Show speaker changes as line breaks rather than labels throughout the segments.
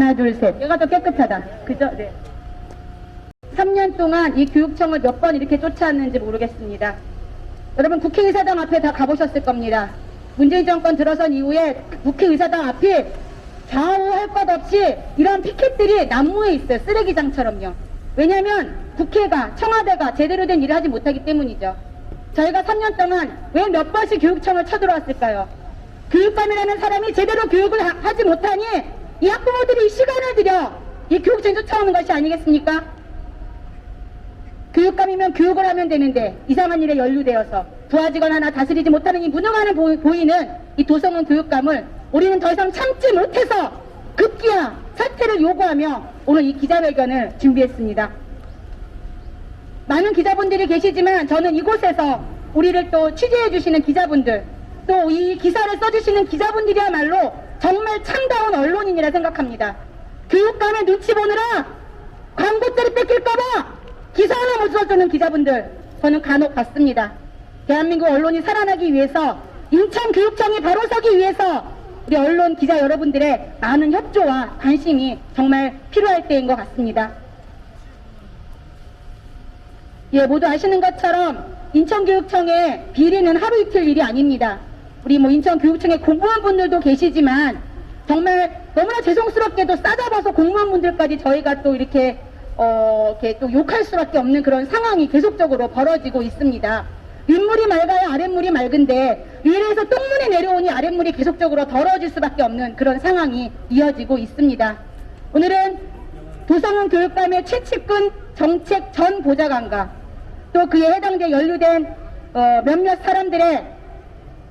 하나, 둘, 셋. 얘가 더 깨끗하다. 그죠? 네. 3년 동안 이 교육청을 몇 번 이렇게 쫓아왔는지 모르겠습니다. 여러분 국회의사당 앞에 다 가보셨을 겁니다. 문재인 정권 들어선 이후에 국회의사당 앞이 좌우할 것 없이 이런 피켓들이 난무해 있어요. 쓰레기장처럼요. 왜냐하면 국회가, 청와대가 제대로 된 일을 하지 못하기 때문이죠. 저희가 3년 동안 왜 몇 번씩 교육청을 쳐들어왔을까요? 교육감이라는 사람이 제대로 교육을 하지 못하니 이 학부모들이 이 시간을 들여 이 교육청에 쫓아오는 것이 아니겠습니까? 교육감이면 교육을 하면 되는데 이상한 일에 연루되어서 부하직원 하나 다스리지 못하는 이 무능함을 보이는 이 도성은 교육감을 우리는 더 이상 참지 못해서 급기야 사퇴를 요구하며 오늘 이 기자회견을 준비했습니다. 많은 기자분들이 계시지만 저는 이곳에서 우리를 또 취재해 주시는 기자분들, 또 이 기사를 써주시는 기자분들이야말로 정말 참다운 언론인이라 생각합니다. 교육감의 눈치 보느라 광고자리 뺏길까봐 기사 하나 못 써주는 기자분들 저는 간혹 봤습니다. 대한민국 언론이 살아나기 위해서, 인천교육청이 바로 서기 위해서 우리 언론 기자 여러분들의 많은 협조와 관심이 정말 필요할 때인 것 같습니다. 예, 모두 아시는 것처럼 인천교육청의 비리는 하루 이틀 일이 아닙니다. 우리 인천교육청의 공무원분들도 계시지만 정말 너무나 죄송스럽게도 싸잡아서 공무원분들까지 저희가 또 이렇게 또 욕할 수밖에 없는 그런 상황이 계속적으로 벌어지고 있습니다. 윗물이 맑아야 아랫물이 맑은데 위에서 똥물이 내려오니 아랫물이 계속적으로 더러워질 수밖에 없는 그런 상황이 이어지고 있습니다. 오늘은 도성훈 교육감의 최측근 정책 전 보좌관과 또 그에 해당돼 연루된 몇몇 사람들의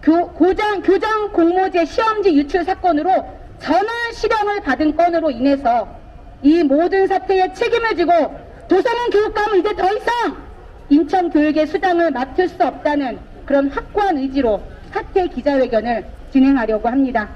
교장 공모제 시험지 유출 사건으로 전원 실형을 받은 건으로 인해서 이 모든 사태에 책임을 지고 도성훈 교육감은 이제 더 이상 인천교육의 수장을 맡을 수 없다는 그런 확고한 의지로 사퇴 기자회견을 진행하려고 합니다.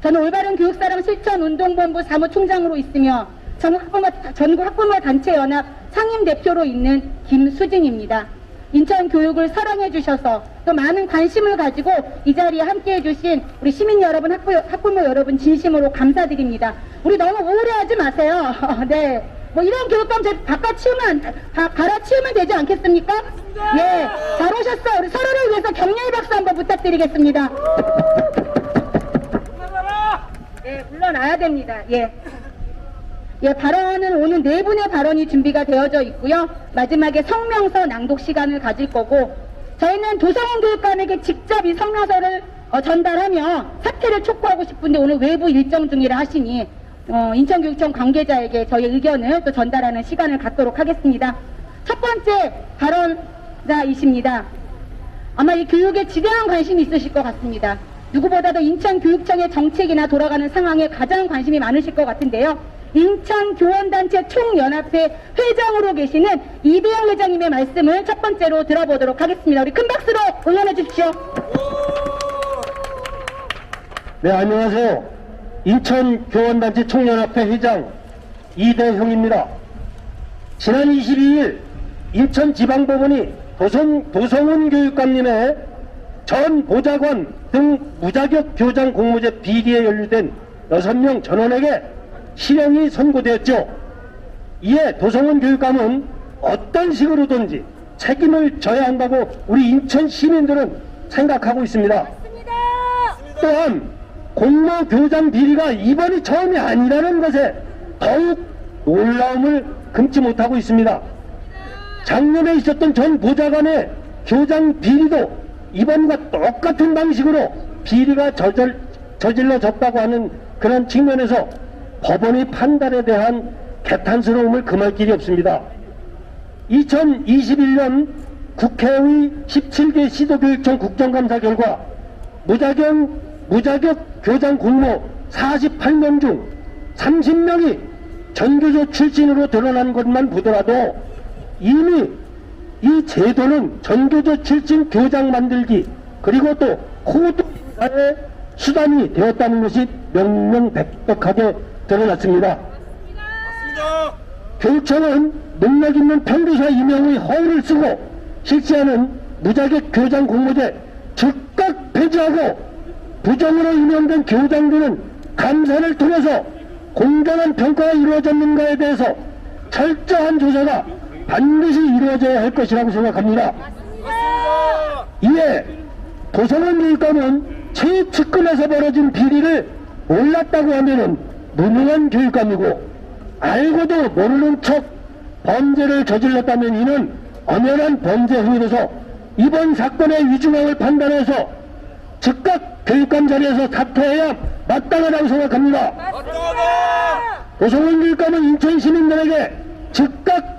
저는 올바른 교육사랑 실천운동본부 사무총장으로 있으며 전국 학부모 단체연합 상임대표로 있는 김수진입니다. 인천 교육을 사랑해 주셔서 또 많은 관심을 가지고 이 자리에 함께해 주신 우리 시민 여러분, 학부모 여러분 진심으로 감사드립니다. 우리 너무 우울해하지 마세요. 네, 이런 교육감 갈아치우면 되지 않겠습니까? 예, 잘 오셨어요. 우리 서로를 위해서 격려의 박수 한번 부탁드리겠습니다. 네, 물러나야 됩니다. 예, 발언은 오늘 네 분의 발언이 준비가 되어져 있고요. 마지막에 성명서 낭독 시간을 가질 거고, 저희는 도성훈 교육감에게 직접 이 성명서를 전달하며 사퇴를 촉구하고 싶은데 오늘 외부 일정 중이라 하시니 인천교육청 관계자에게 저희 의견을 또 전달하는 시간을 갖도록 하겠습니다. 첫 번째 발언자이십니다. 아마 이 교육에 지대한 관심이 있으실 것 같습니다. 누구보다도 인천교육청의 정책이나 돌아가는 상황에 가장 관심이 많으실 것 같은데요. 인천교원단체 총연합회 회장으로 계시는 이대영 회장님의 말씀을 첫 번째로 들어보도록 하겠습니다. 우리 큰 박수로 응원해 주십시오.
네, 안녕하세요. 인천교원단체 총연합회 회장 이대형입니다. 지난 22일 인천지방법원이 도성훈 교육감님의 전 보좌관 등 무자격 교장 공모제 비리에 연루된 6명 전원에게 실형이 선고되었죠. 이에 도성훈 교육감은 어떤 식으로든지 책임을 져야 한다고 우리 인천 시민들은 생각하고 있습니다. 또한 공모 교장 비리가 이번이 처음이 아니라는 것에 더욱 놀라움을 금치 못하고 있습니다. 작년에 있었던 전 보좌관의 교장 비리도 이번과 똑같은 방식으로 비리가 저질러졌다고 하는 그런 측면에서 법원의 판단에 대한 개탄스러움을 금할 길이 없습니다. 2021년 국회의 17개 시도교육청 국정감사 결과 무자격 교장 공모 48명 중 30명이 전교조 출신으로 드러난 것만 보더라도 이미 이 제도는 전교조 출신 교장 만들기 그리고 또 코드의 수단이 되었다는 것이 명명백백하게 드러났습니다. 교육청은 능력 있는 평교사 임용의 허울을 쓰고 실시하는 무자격 교장 공모제 즉각 폐지하고 부정으로 임명된 교장들은 감사를 통해서 공정한 평가가 이루어졌는가에 대해서 철저한 조사가 반드시 이루어져야 할 것이라고 생각합니다. 이에 도성원 교육감은 최측근에서 벌어진 비리를 몰랐다고 하면은 무능한 교육감이고, 알고도 모르는 척 범죄를 저질렀다면 이는 엄연한 범죄 행위로서 이번 사건의 위중함을 판단해서 즉각 교육감 자리에서 사퇴해야 마땅하다고 생각합니다. 도성원 교육감은 인천 시민들에게 즉각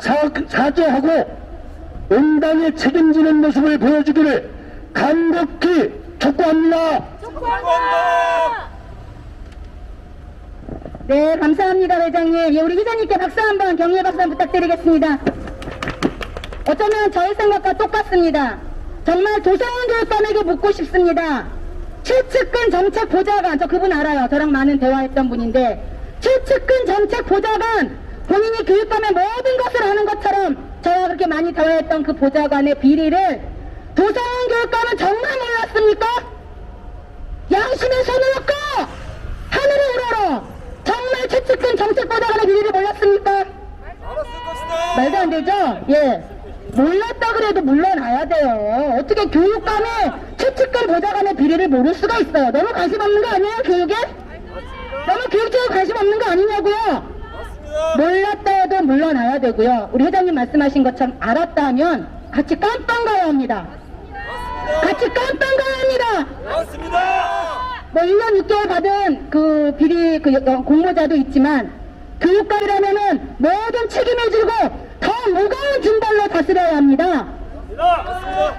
사죄하고 응당에 책임지는 모습을 보여주기를 간곡히 촉구합니다.
네, 감사합니다, 회장님. 예, 우리 회장님께 박수 한번, 격려의 박수 한번 부탁드리겠습니다. 어쩌면 저의 생각과 똑같습니다. 정말 도성원 교육감에게 묻고 싶습니다. 최측근 정책 보좌관, 저 그분 알아요. 저랑 많은 대화했던 분인데, 최측근 정책 보좌관, 본인이 교육감의 모든 것을 아는 것처럼 저와 그렇게 많이 대화했던 그 보좌관의 비리를 도성원 교육감은 정말 몰랐습니까? 양심의 손을 놓고 하늘을 우러러 정말 최측근 정책보좌관의 비리를 몰랐습니까? 말도 안 되죠? 예. 몰랐다 그래도 물러나야 돼요. 어떻게 교육감의 최측근 보좌관의 비리를 모를 수가 있어요? 너무 관심 없는 거 아니에요, 교육에? 너무 교육 쪽에 관심 없는 거 아니냐고요? 몰랐다 해도 물러나야 되고요. 우리 회장님 말씀하신 것처럼 알았다 하면 같이 깜빵 가야 합니다. 같이 깜빵 가야 합니다. 뭐 1년 6개월 받은 그 비리 공모자도 있지만 교육감이라면은 모든 책임을 지고 더 무거운 징벌로 다스려야 합니다.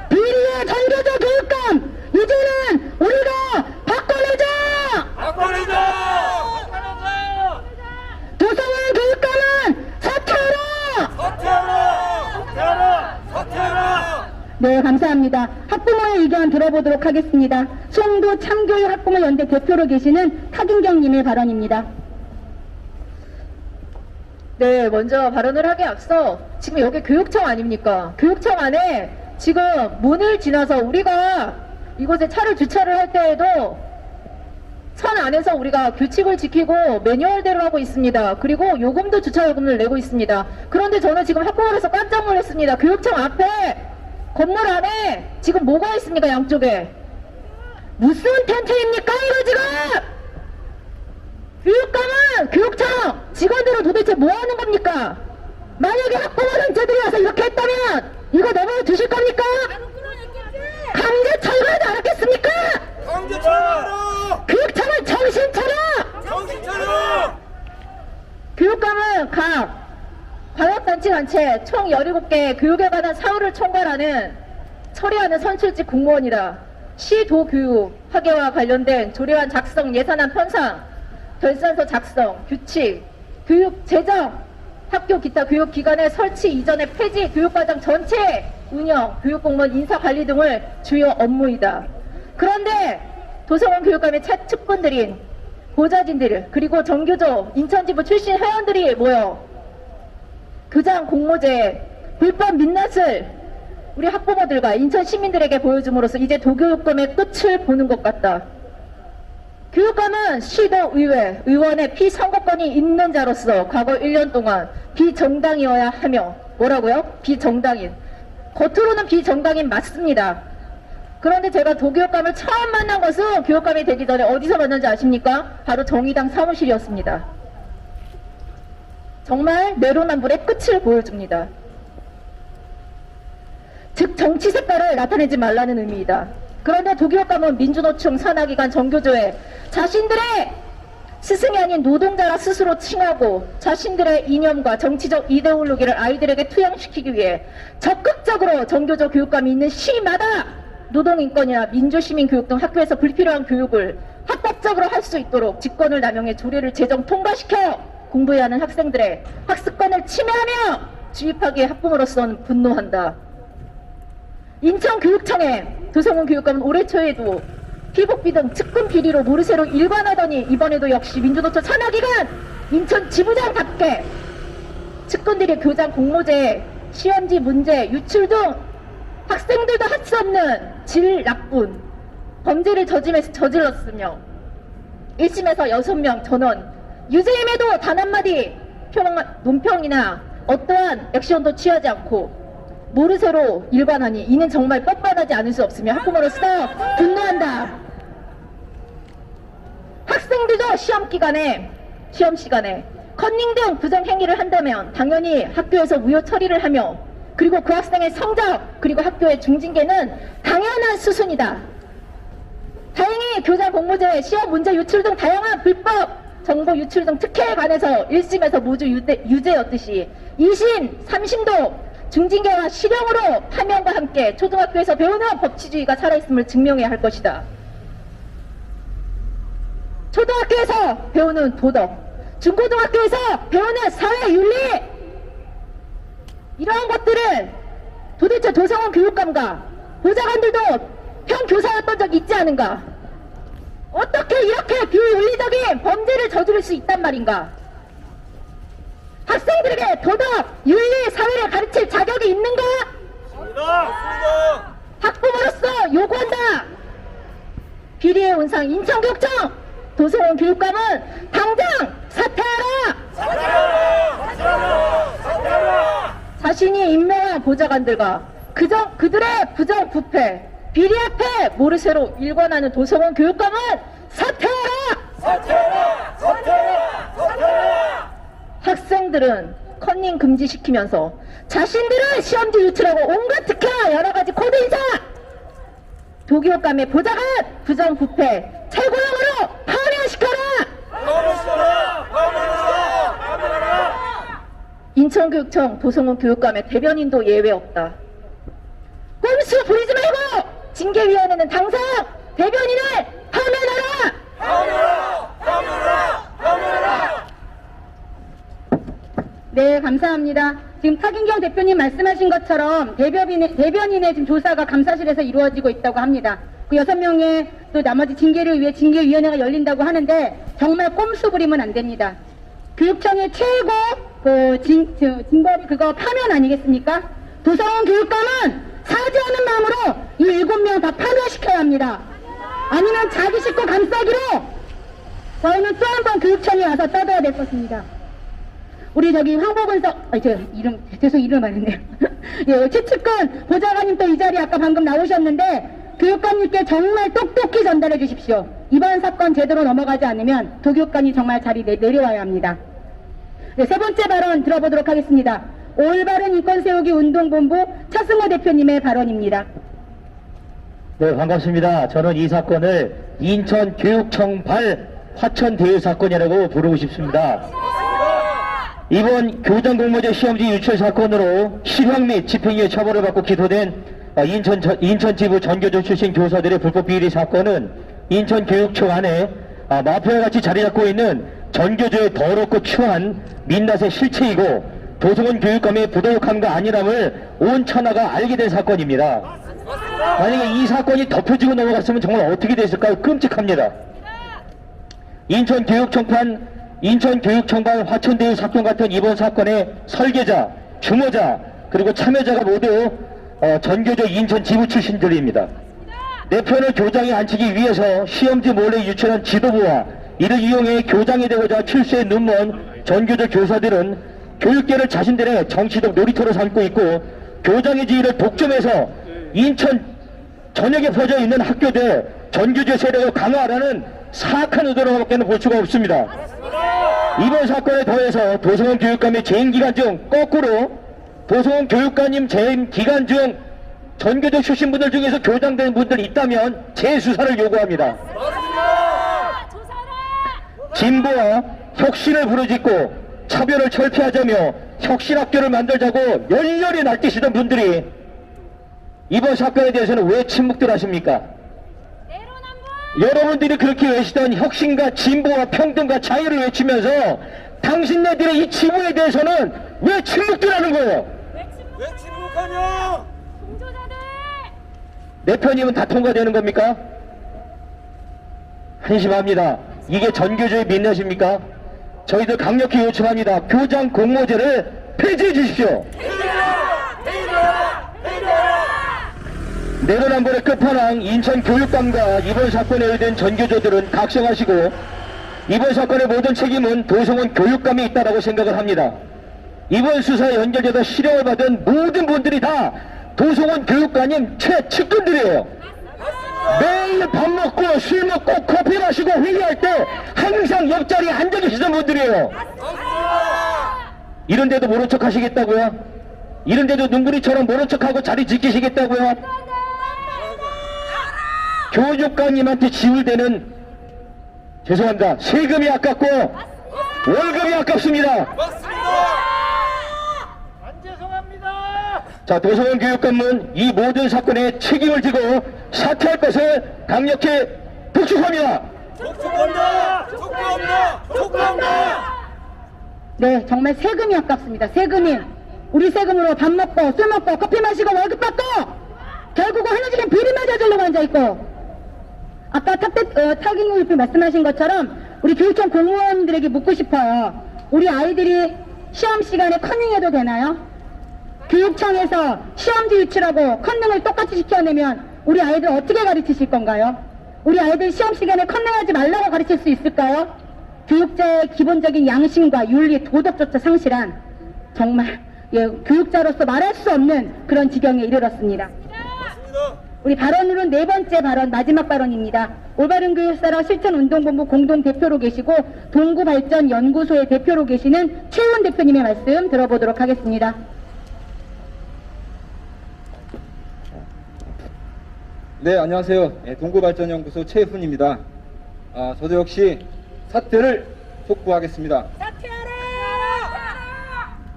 비리의 전교조 교육감 이제는 우리가 바꿔내자. 도성원 교육감은 사퇴하라. 네, 감사합니다. 학부모의 의견 들어보도록 하겠습니다. 송도 참교육 학부모 연대 대표로 계시는 타균경님의 발언입니다.
네, 먼저 발언을 하기에 앞서 지금 여기 교육청 아닙니까? 교육청 안에 지금 문을 지나서 우리가 이곳에 차를 주차를 할 때에도 선 안에서 우리가 규칙을 지키고 매뉴얼대로 하고 있습니다. 그리고 요금도 주차 요금을 내고 있습니다. 그런데 저는 지금 학부모로서 깜짝 놀랐습니다. 교육청 앞에 건물 안에 지금 뭐가 있습니까? 양쪽에 무슨 텐트입니까 이거 지금? 교육감은 교육청 직원들은 도대체 뭐 하는 겁니까? 만약에 학부모 단체들이 와서 이렇게 했다면 이거 넘어 주실 겁니까? 강제 철거하지 않았겠습니까? 교육청은 정신 차려! 교육감은 각 광역단체 총 17개 교육에 관한 사유를 총괄하는 처리하는 선출직 공무원이다. 시도교육 학예와 관련된 조례안 작성, 예산안 편상, 결산서 작성, 규칙, 교육 재정, 학교 기타 교육기관의 설치 이전의 폐지, 교육과정 전체 운영, 교육공무원 인사관리 등을 주요 업무이다. 그런데 도성원 교육감의 최측근들인 보좌진들 그리고 정교조 인천지부 출신 회원들이 모여 교장 공모제 불법 민낯을 우리 학부모들과 인천 시민들에게 보여줌으로써 이제 도교육감의 끝을 보는 것 같다. 교육감은 시도의회 의원의 피선거권이 있는 자로서 과거 1년 동안 비정당이어야 하며 뭐라고요? 비정당인. 겉으로는 비정당인 맞습니다. 그런데 제가 도교육감을 처음 만난 것은 교육감이 되기 전에 어디서 만난지 아십니까? 바로 정의당 사무실이었습니다. 정말 내로남불의 끝을 보여줍니다. 즉 정치 색깔을 나타내지 말라는 의미이다. 그런데 도교육감은 민주노총 산하기관 정교조에 자신들의 스승이 아닌 노동자라 스스로 칭하고 자신들의 이념과 정치적 이데올로기를 아이들에게 투영시키기 위해 적극적으로 정교조 교육감이 있는 시마다 노동인권이나 민주시민교육 등 학교에서 불필요한 교육을 합법적으로 할 수 있도록 직권을 남용해 조례를 제정 통과시켜 공부해야 하는 학생들의 학습권을 침해하며 주입하기에 학부모로서는 분노한다. 인천교육청에 도성원 교육감은 올해 초에도 피복비 등 측근 비리로 모르쇠로 일관하더니 이번에도 역시 민주노총 산하기관 인천 지부장답게 측근들이 교장 공모제, 시험지 문제, 유출 등 학생들도 할 수 없는 질 나쁜 범죄를 저질렀으며 1심에서 6명 전원, 유재임에도 단 한마디 논평이나 어떠한 액션도 취하지 않고 모르쇠로 일관하니 이는 정말 뻔뻔하지 않을 수 없으며 학부모로서 분노한다. 학생들도 시험 시간에 컨닝 등 부정행위를 한다면 당연히 학교에서 무효 처리를 하며 그리고 그 학생의 성적 그리고 학교의 중징계는 당연한 수순이다. 다행히 교장 공모제, 시험 문제 유출 등 다양한 불법 정보 유출 등 특혜에 관해서 1심에서 모두 유죄였듯이 2심, 3심도 중징계와 실형으로 파면과 함께 초등학교에서 배우는 법치주의가 살아있음을 증명해야 할 것이다. 초등학교에서 배우는 도덕, 중고등학교에서 배우는 사회윤리, 이러한 것들을 도대체 도성원 교육감과 보좌관들도 평교사였던 적이 있지 않은가? 어떻게 이렇게 비윤리적인 범죄를 저지를 수 있단 말인가? 학생들에게 도덕, 윤리, 사회를 가르칠 자격이 있는가? 학부모로서 요구한다. 비리의 온상 인천교육청 도성원 교육감은 당장 사퇴하라! 자신이 임명한 보좌관들과 그들의 부정부패, 비리 앞에 모르쇠로 일관하는 도성원 교육감은 사퇴하라! 학생들은 컨닝 금지시키면서 자신들은 시험지 유출하고 온갖 특혜와 여러가지 코드 인사! 도교육감의 보좌관 부정부패 최고형으로 파면시켜라! 인천교육청 도성원 교육감의 대변인도 예외 없다. 꼼수 부리지 말고 징계위원회는 당장 대변인을 파면하라!
네, 감사합니다. 지금 타긴경 대표님 말씀하신 것처럼 대변인의 지금 조사가 감사실에서 이루어지고 있다고 합니다. 그 6명의 또 나머지 징계를 위해 징계위원회가 열린다고 하는데 정말 꼼수 부리면 안 됩니다. 교육청의 최고 징벌이 그거 파면 아니겠습니까? 도성원 교육감은 사죄하는 마음으로 이 7명 다 파면시켜야 합니다. 아니면 자기 식구 감싸기로 저희는 또 한 번 교육청에 와서 떠들어야 될 것입니다. 우리 저기 황보근석, 이름 말했네요. 예, 최측근 보좌관님 또 이 자리에 아까 방금 나오셨는데 교육감님께 정말 똑똑히 전달해 주십시오. 이번 사건 제대로 넘어가지 않으면 도교육감이 정말 자리 내려와야 합니다. 네, 세 번째 발언 들어보도록 하겠습니다. 올바른 인권 세우기 운동본부 차승호 대표님의 발언입니다.
네, 반갑습니다. 저는 이 사건을 인천교육청 발 화천대유 사건이라고 부르고 싶습니다. 이번 교장공모제 시험지 유출 사건으로 실형 및 집행유예 처벌을 받고 기소된 인천지부 전교조 출신 교사들의 불법 비리 사건은 인천교육청 안에 마피아와 같이 자리 잡고 있는 전교조의 더럽고 추한 민낯의 실체이고 도성원 교육감의 부도덕함과 안일함을 온 천하가 알게 된 사건입니다. 만약에 이 사건이 덮여지고 넘어갔으면 정말 어떻게 됐을까요? 끔찍합니다. 인천교육청발 화천대유 사건 같은 이번 사건의 설계자, 주모자, 그리고 참여자가 모두 전교조 인천 지부 출신들입니다. 내 편을 교장에 앉히기 위해서 시험지 몰래 유출한 지도부와 이를 이용해 교장이 되고자 출세에 눈먼 전교조 교사들은 교육계를 자신들의 정치적 놀이터로 삼고 있고 교장의 지위를 독점해서 인천 전역에 퍼져 있는 학교들 전교조 세력을 강화하라는 사악한 의도로밖에 볼 수가 없습니다. 이번 사건에 더해서 도성원 교육감의 재임 기간 중 거꾸로 도성원 교육감님 재임 기간 중 전교조 출신분들 중에서 교장된 분들이 있다면 재수사를 요구합니다. 진보와 혁신을 부르짖고 차별을 철폐하자며 혁신학교를 만들자고 열렬히 날뛰시던 분들이 이번 사건에 대해서는 왜 침묵들 하십니까? 여러분들이 그렇게 외치던 혁신과 진보와 평등과 자유를 외치면서 당신네들의 이 지부에 대해서는 왜 침묵들 하는 거예요?
왜 침묵하냐?
내 편이면 다 통과되는 겁니까? 한심합니다. 이게 전교조의 민낯입니까? 저희들 강력히 요청합니다. 교장 공모제를 폐지해 주십시오. 내로남불의 끝판왕 인천교육감과 이번 사건에 의된 전교조들은 각성하시고 이번 사건의 모든 책임은 도성원 교육감이 있다고 생각을 합니다. 이번 수사에 연결돼서 실형을 받은 모든 분들이 다 도성원 교육관님 최측근들이에요. 매일 밥 먹고 술 먹고 커피 마시고 회의할 때 항상 옆자리에 앉아 계시던 분들이에요. 이런데도 모른 척 하시겠다고요? 이런데도 눈구리처럼 모른 척하고 자리 지키시겠다고요? 교육관님한테 지불되는, 죄송합니다, 세금이 아깝고 월급이 아깝습니다. 자, 도성원 교육감은 이 모든 사건에 책임을 지고 사퇴할 것을 강력히 독촉합니다.
촉구한다! 촉구한다! 촉구한다!
네, 정말 세금이 아깝습니다. 세금이. 우리 세금으로 밥 먹고 술 먹고 커피 마시고 월급 받고 결국은 하나지간 비리만 저지르고 앉아있고, 아까 타깃님이 말씀하신 것처럼 우리 교육청 공무원들에게 묻고 싶어요. 우리 아이들이 시험 시간에 컨닝해도 되나요? 교육청에서 시험지 유출하고 컨닝을 똑같이 시켜내면 우리 아이들 어떻게 가르치실 건가요? 우리 아이들 시험 시간에 컨닝하지 말라고 가르칠 수 있을까요? 교육자의 기본적인 양심과 윤리, 도덕조차 상실한, 정말 교육자로서 말할 수 없는 그런 지경에 이르렀습니다. 우리 발언으로는 네 번째 발언, 마지막 발언입니다. 올바른 교육사랑 실천운동본부 공동대표로 계시고 동구발전연구소의 대표로 계시는 최훈 대표님의 말씀 들어보도록 하겠습니다.
네, 안녕하세요. 동구발전연구소 최훈입니다. 저도 역시 사퇴를 촉구하겠습니다.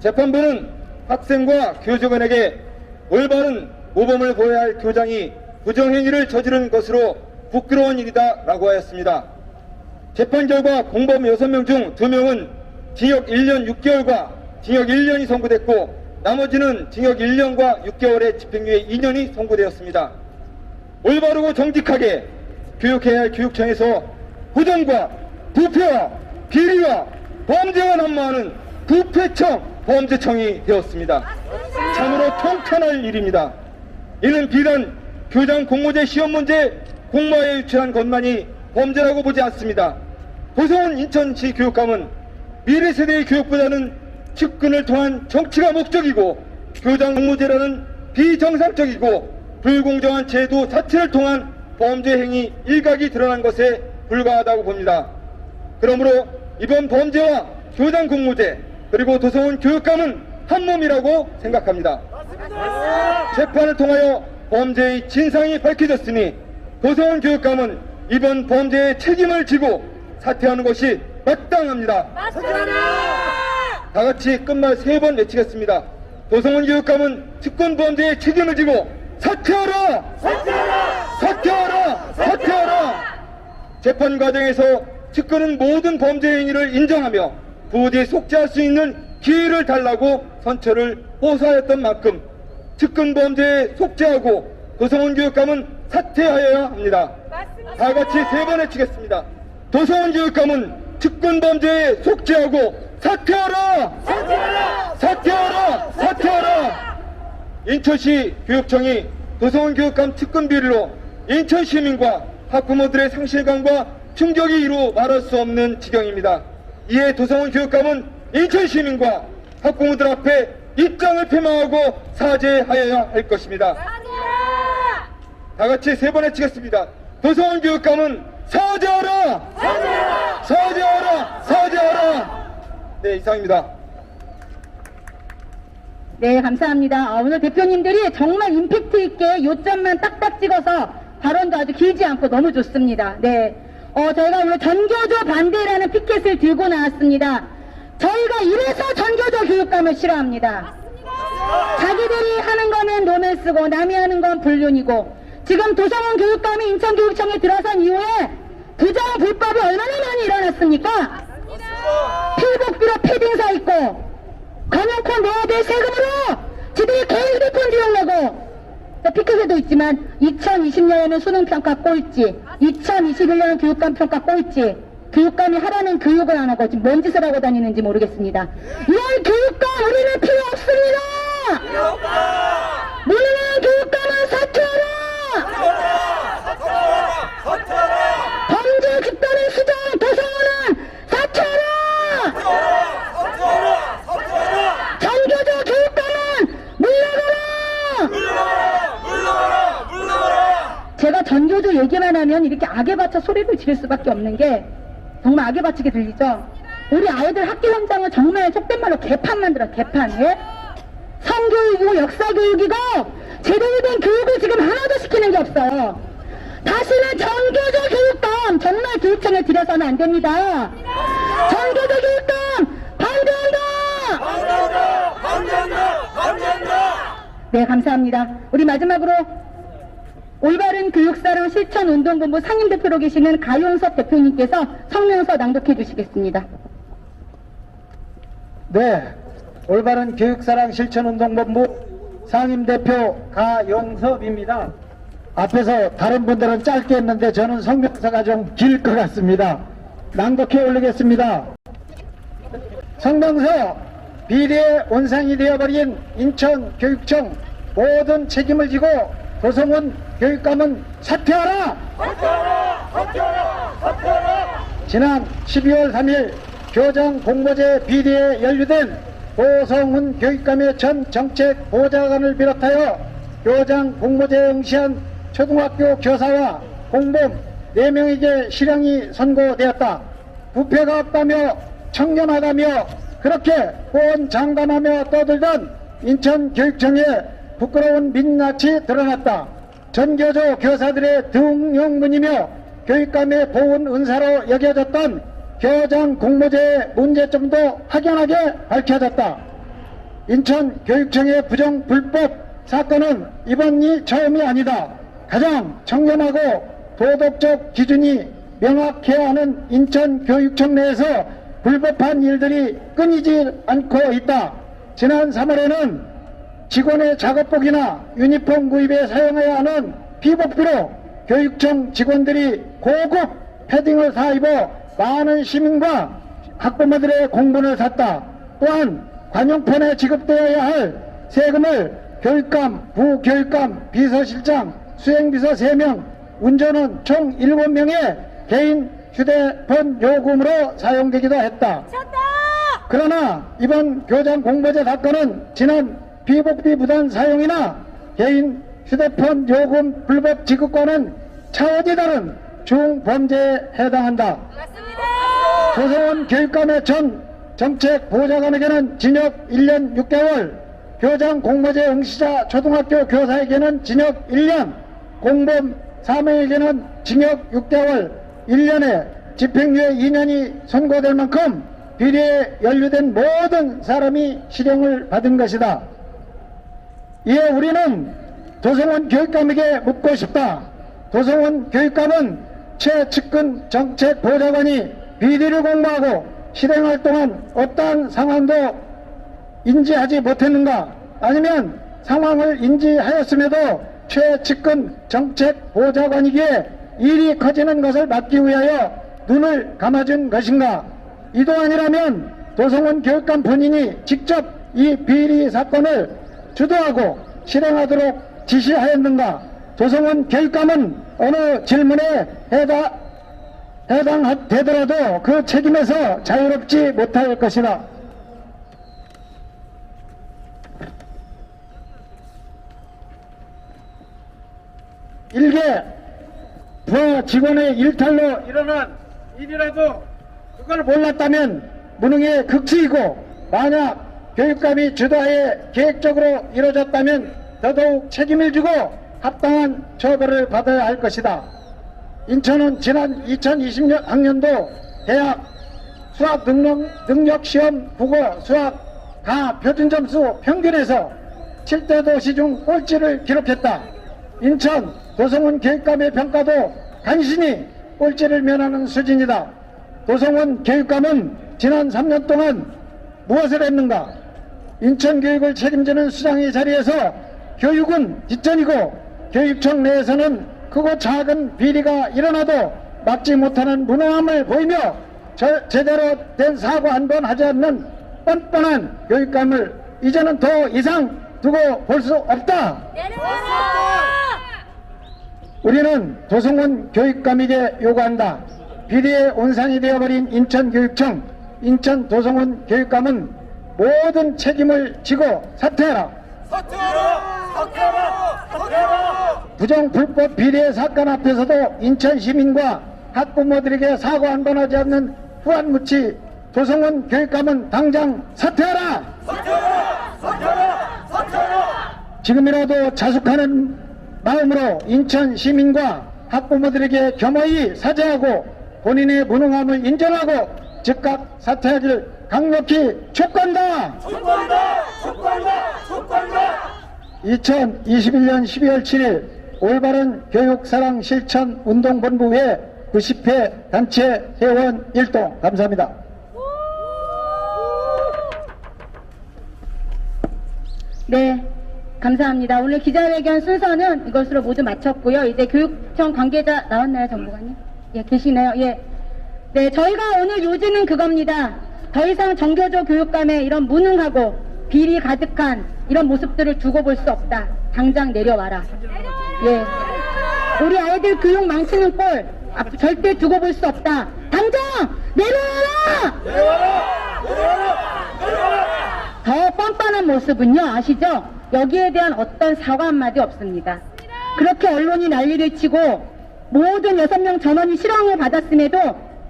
재판부는 학생과 교직원에게 올바른 모범을 보여야 할 교장이 부정행위를 저지른 것으로 부끄러운 일이다 라고 하였습니다. 재판 결과 공범 6명 중 2명은 징역 1년 6개월과 징역 1년이 선고됐고 나머지는 징역 1년과 6개월의 집행유예 2년이 선고되었습니다. 올바르고 정직하게 교육해야 할 교육청에서 부정과 부패와 비리와 범죄가 난무하는 부패청 범죄청이 되었습니다. 참으로 통탄할 일입니다. 이는 비단 교장 공모제 시험 문제 공모에 유출한 것만이 범죄라고 보지 않습니다. 도성원 인천시 교육감은 미래 세대의 교육보다는 측근을 통한 정치가 목적이고 교장 공모제라는 비정상적이고 불공정한 제도 자체를 통한 범죄 행위 일각이 드러난 것에 불과하다고 봅니다. 그러므로 이번 범죄와 교장 공모제 그리고 도성원 교육감은 한 몸이라고 생각합니다. 재판을 통하여 범죄의 진상이 밝혀졌으니 도성원 교육감은 이번 범죄의 책임을 지고 사퇴하는 것이 마땅합니다. 다같이 끝말 3번 외치겠습니다. 도성원 교육감은 특권 범죄의 책임을 지고 사퇴하라! 사퇴하라! 사퇴하라! 사퇴하라! 재판 과정에서 측근은 모든 범죄 행위를 인정하며 부디에 속죄할 수 있는 기회를 달라고 선처를 호소하였던 만큼 측근 범죄에 속죄하고 도성원 교육감은 사퇴하여야 합니다. 다같이 3번 외치겠습니다. 도성원 교육감은 측근 범죄에 속죄하고 사퇴하라! 사퇴하라! 사퇴하라! 사퇴하라! 인천시 교육청이 도성원 교육감 특근 비리로 인천 시민과 학부모들의 상실감과 충격이 이루 말할 수 없는 지경입니다. 이에 도성원 교육감은 인천 시민과 학부모들 앞에 입장을 표명하고 사죄하여야 할 것입니다. 다같이 3번 외치겠습니다. 도성원 교육감은 사죄하라! 사죄하라! 사죄하라! 사죄하라! 네, 이상입니다.
네, 감사합니다. 오늘 대표님들이 정말 임팩트 있게 요점만 딱딱 찍어서 발언도 아주 길지 않고 너무 좋습니다. 네, 저희가 오늘 전교조 반대라는 피켓을 들고 나왔습니다. 저희가 이래서 전교조 교육감을 싫어합니다. 자기들이 하는 거는 로맨스고 남이 하는 건 불륜이고, 지금 도성원 교육감이 인천교육청에 들어선 이후에 부정 불법이 얼마나 많이 일어났습니까? 필복비로 패딩 사 입고 관용권 내야 될 세금으로 지들이 개인 휴대폰 비용 내고, 피켓에도 있지만 2020년에는 수능평가 꼴찌, 2021년은 교육감 평가 꼴찌, 교육감이 하라는 교육을 안 하고 지금 뭔 짓을 하고 다니는지 모르겠습니다. 이런 교육감 우리는 필요 없습니다. 물러나는 교육감은 사퇴하라! 범죄 집단의 수장 도성원은 그래도 얘기만 하면 이렇게 악에 받쳐 소리를 지를 수밖에 없는 게 정말 악에 받치게 들리죠. 우리 아이들 학교 현장은 정말 속된 말로 개판 만들어, 개판. 예? 성교육이고 역사교육이고 제대로 된 교육을 지금 하나도 시키는 게 없어요. 다시는 전교조 교육감 정말 교육청에 들여서는 안 됩니다. 전교조 교육감 반대한다! 네, 감사합니다. 우리 마지막으로 올바른 교육사랑 실천운동본부 상임대표로 계시는 가용석 대표님께서 성명서 낭독해 주시겠습니다.
네, 올바른 교육사랑 실천운동본부 상임대표 가용섭입니다. 앞에서 다른 분들은 짧게 했는데 저는 성명서가 좀 길 것 같습니다. 낭독해 올리겠습니다. 성명서, 비리의 온상이 되어버린 인천교육청 모든 책임을 지고 도성훈 교육감은 사퇴하라! 지난 12월 3일 교장 공모제 비리에 연루된 도성훈 교육감의 전 정책 보좌관을 비롯하여 교장 공모제에 응시한 초등학교 교사와 공범 4명에게 실형이 선고되었다. 부패가 없다며 청렴하다며 그렇게 호언장담하며 떠들던 인천교육청에 부끄러운 민낯이 드러났다. 전교조 교사들의 등용문이며 교육감의 보훈 은사로 여겨졌던 교장 공모제의 문제점도 확연하게 밝혀졌다. 인천교육청의 부정 불법 사건은 이번이 처음이 아니다. 가장 청렴하고 도덕적 기준이 명확해야 하는 인천교육청 내에서 불법한 일들이 끊이지 않고 있다. 지난 3월에는 직원의 작업복이나 유니폼 구입에 사용해야 하는 피복비로 교육청 직원들이 고급 패딩을 사입어 많은 시민과 학부모들의 공분을 샀다. 또한 관용편에 지급되어야 할 세금을 교육감, 부교육감, 비서실장, 수행비서 3명, 운전원 총 7명의 개인 휴대폰 요금으로 사용되기도 했다. 그러나 이번 교장 공모제 사건은 지난 피복비 부단 사용이나 개인 휴대폰 요금 불법 지급과는 차원이 다른 중범죄에 해당한다. 도성훈 교육감의 전 정책 보좌관에게는 징역 1년 6개월, 교장 공모제 응시자 초등학교 교사에게는 징역 1년, 공범 4명에게는 징역 6개월, 1년에 집행유예 2년이 선고될 만큼 비리에 연루된 모든 사람이 실형을 받은 것이다. 이에 우리는 도성훈 교육감에게 묻고 싶다. 도성훈 교육감은 최측근 정책보좌관이 비리를 공모하고 실행할 동안 어떠한 상황도 인지하지 못했는가? 아니면 상황을 인지하였음에도 최측근 정책보좌관이기에 일이 커지는 것을 막기 위하여 눈을 감아준 것인가? 이도 아니라면 도성훈 교육감 본인이 직접 이 비리 사건을 주도하고 실행하도록 지시하였는가? 도성훈 교육감은 어느 질문에 해당되더라도 그 책임에서 자유롭지 못할 것이다. 일개 부하 직원의 일탈로 일어난 일이라도 그걸 몰랐다면 무능의 극치이고, 만약 교육감이 주도하에 계획적으로 이루어졌다면 더더욱 책임을 지고 합당한 처벌을 받아야 할 것이다. 인천은 지난 2020학년도 대학 수학 능력시험 국어 수학 가 표준점수 평균에서 7대 도시 중 꼴찌를 기록했다. 인천 도성훈 교육감의 평가도 간신히 꼴찌를 면하는 수준이다. 도성훈 교육감은 지난 3년 동안 무엇을 했는가? 인천교육을 책임지는 수장의 자리에서 교육은 뒷전이고 교육청 내에서는 크고 작은 비리가 일어나도 막지 못하는 무능함을 보이며 제대로 된 사과 한 번 하지 않는 뻔뻔한 교육감을 이제는 더 이상 두고 볼 수 없다. 우리는 도성훈 교육감에게 요구한다. 비리의 온상이 되어버린 인천교육청, 인천 도성훈 교육감은 모든 책임을 지고 사퇴하라.
사퇴하라! 사퇴하라! 사퇴하라!
부정 불법 비리의 사건 앞에서도 인천 시민과 학부모들에게 사과 한 번 하지 않는 후한무치 도성원 교육감은 당장 사퇴하라! 지금이라도 자숙하는 마음으로 인천 시민과 학부모들에게 겸허히 사죄하고 본인의 무능함을 인정하고 즉각 사퇴하길 강력히 촉구한다! 2021년 12월 7일 올바른 교육사랑 실천 운동본부회 90회 단체 회원 일동 감사합니다.
네, 감사합니다. 오늘 기자회견 순서는 이것으로 모두 마쳤고요. 이제 교육청 관계자 나왔나요, 정보관님? 예, 계시네요. 예. 네, 저희가 오늘 요지는 그겁니다. 더 이상 정교조 교육감의 이런 무능하고 비리 가득한 이런 모습들을 두고 볼 수 없다. 당장 내려와라. 예. 우리 아이들 교육 망치는 꼴 절대 두고 볼 수 없다. 당장 내려와라! 더 뻔뻔한 모습은요, 아시죠? 여기에 대한 어떤 사과 한마디 없습니다. 그렇게 언론이 난리를 치고 모든 6명 전원이 실형을 받았음에도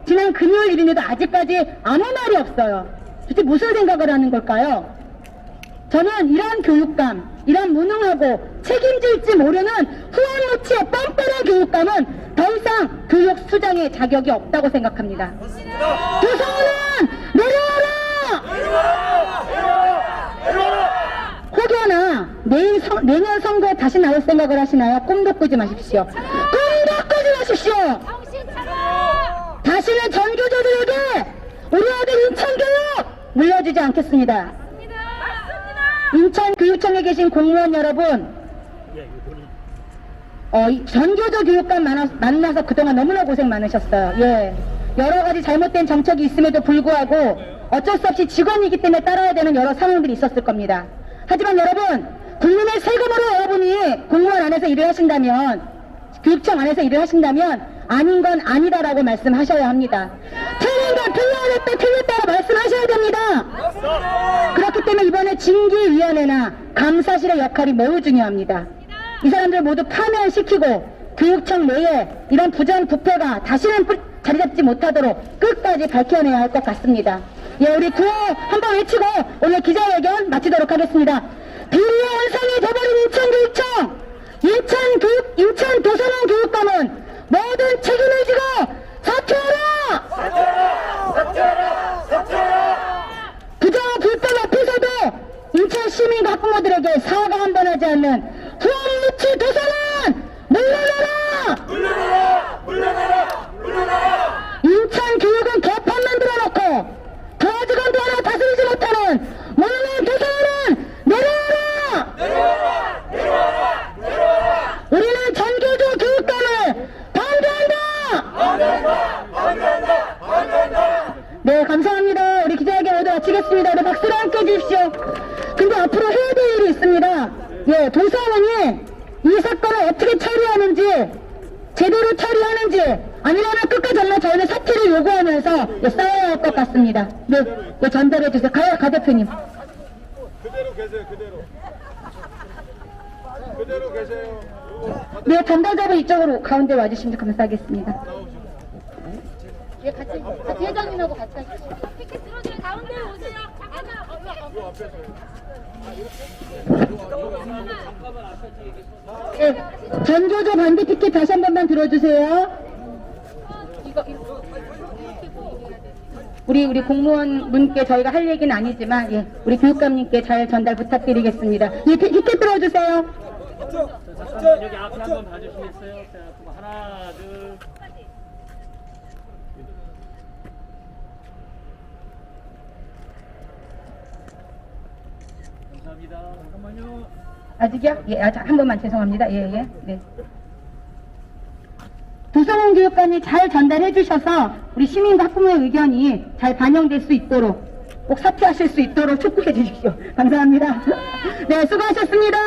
지난 금요일인데도 아직까지 아무 말이 없어요. 도대체 무슨 생각을 하는 걸까요? 저는 이런 교육감, 이런 무능하고 책임질지 모르는 후한무치의 뻔뻔한 교육감은 더 이상 교육수장의 자격이 없다고 생각합니다. 도성원은 내려와라! 혹여나 내년 선거에 다시 나올 생각을 하시나요? 꿈도 꾸지 마십시오. 꿈도 꾸지 마십시오! 다시는 전교조들에게 우리 아들 인천교육 물려주지 않겠습니다. 인천교육청에 계신 공무원 여러분, 전교조 교육감 만나서 그동안 너무나 고생 많으셨어요. 예. 여러 가지 잘못된 정책이 있음에도 불구하고 어쩔 수 없이 직원이기 때문에 따라야 되는 여러 상황들이 있었을 겁니다. 하지만 여러분, 국민의 세금으로 여러분이 공무원 안에서 일을 하신다면, 교육청 안에서 일을 하신다면 아닌 건 아니다라고 말씀하셔야 합니다. 틀린 건 틀렸다고 말씀하셔야 됩니다. 그렇기 때문에 이번에 징계위원회나 감사실의 역할이 매우 중요합니다. 이 사람들 모두 파면시키고 교육청 내에 이런 부정부패가 다시는 자리 잡지 못하도록 끝까지 밝혀내야 할 것 같습니다. 예, 우리 구호 한번 외치고 오늘 기자회견 마치도록 하겠습니다. 비리의 원상이 돼버린 인천교육청, 인천 도서관 교육감은 모든 책임을 지고 사퇴하라! 부정 불법 앞에서도 인천 시민과 학부모들에게 사과 한 번 하지 않는 후한무치 도서관 물러나라! 인천 교육은 개판 만들어 놓고 부하직원도 하나 다스리지 못하는 무능한 도서관은 내려와라! 우리는 전교조 교육감을 반대한다! 네, 감사합니다. 우리 기자회견 모두 마치겠습니다. 우리 박수로 함께 해주십시오. 근데 앞으로 해야 될 일이 있습니다. 예, 도서관이 이 사건을 어떻게 처리하는지, 제대로 처리하는지, 아니라면 끝까지 정말 저희는 사퇴를 요구하면서 싸워야 할 것 같습니다. 네, 네, 전달해 주세요. 가 대표님.
그대로 계세요. 그대로 계세요.
네, 전달자분 이쪽으로 가운데 와주시면 감사하겠습니다. 예, 같이 회장님하고 같이 하시죠.
피켓 들어주세요. 가운데 오세요.
네, 전교조 반대 피켓 다시 한 번만 들어주세요. 우리 공무원 분께 저희가 할 얘기는 아니지만, 예, 우리 교육감님께 잘 전달 부탁드리겠습니다. 예, 피켓 들어주세요.
여기 앞에 한번 봐주시겠어요? 자, 그럼 하나, 둘. 감사합니다. 잠깐만요.
아직이요? 예, 한 번만 죄송합니다. 예. 네. 도성원 교육관이 잘 전달해 주셔서 우리 시민과 학부모의 의견이 잘 반영될 수 있도록 꼭 사퇴하실 수 있도록 촉구해 주십시오. 감사합니다. 네, 수고하셨습니다.